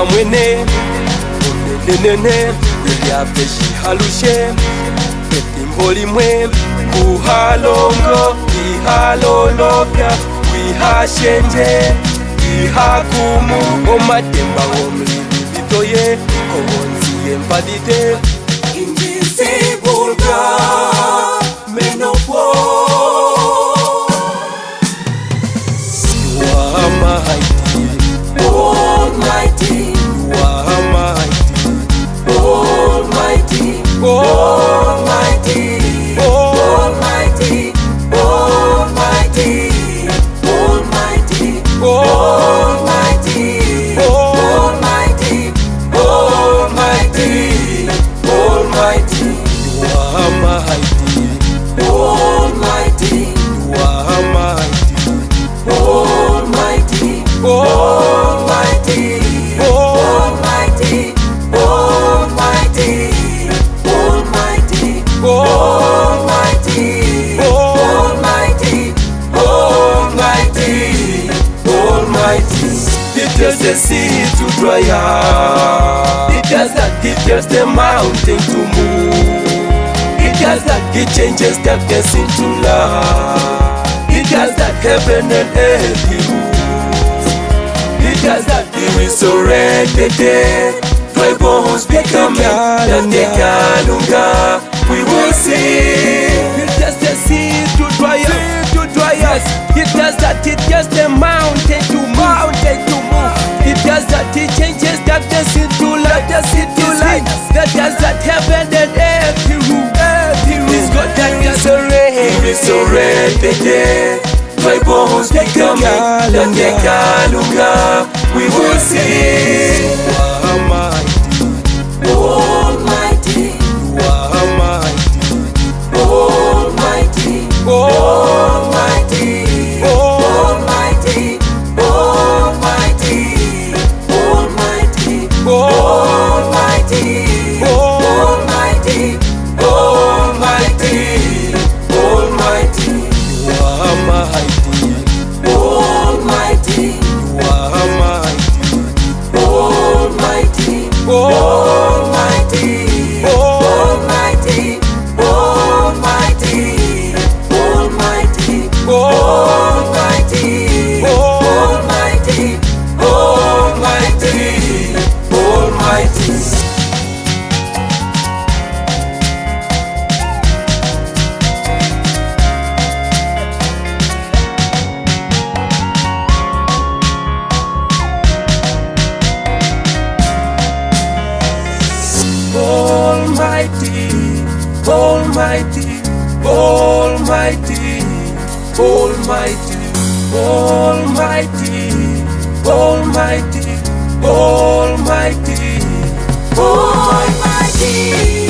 mwene Nenene Yabye shihalushe Etimbo limwe Kuhalongo Ihalolopya Wihashenje Ihakumu Omatemba omlibi bitoye Owonziye mpadide Invisible God Men of war You are mighty Almighty You are mighty Almighty Almighty Almighty Almighty Almighty Almighty Almighty Almighty Almighty You are mighty Almighty You are mighty Almighty Almighty Almighty Almighty Almighty Almighty Almighty Almighty Almighty It tells the sea to dry up. It does that, it tells the mountain to move. It does that, it changes darkness into light. It does that, heaven and earth he rules. It does that, he resurrects the dead. Dry bones become Kalunga. We will sing. It does the sea to dry up, to dry up. It does that, it tells the mountain to move. It does that, it changes darkness into light. That does that, heaven and earth he rules. He's got that resurrect. He resurrect the dead. Dry bones become Kalunga. We will sing. Almighty, you are mighty. Almighty, Almighty, Almighty, Almighty, Almighty, Almighty, Almighty, Almighty, Almighty. You are mighty. Almighty, you are mighty. Almighty, Almighty, Almighty, Almighty, Almighty, Almighty, Almighty, Almighty, Almighty. Almighty, Almighty, Almighty, Almighty, Almighty, Almighty, Almighty, Almighty.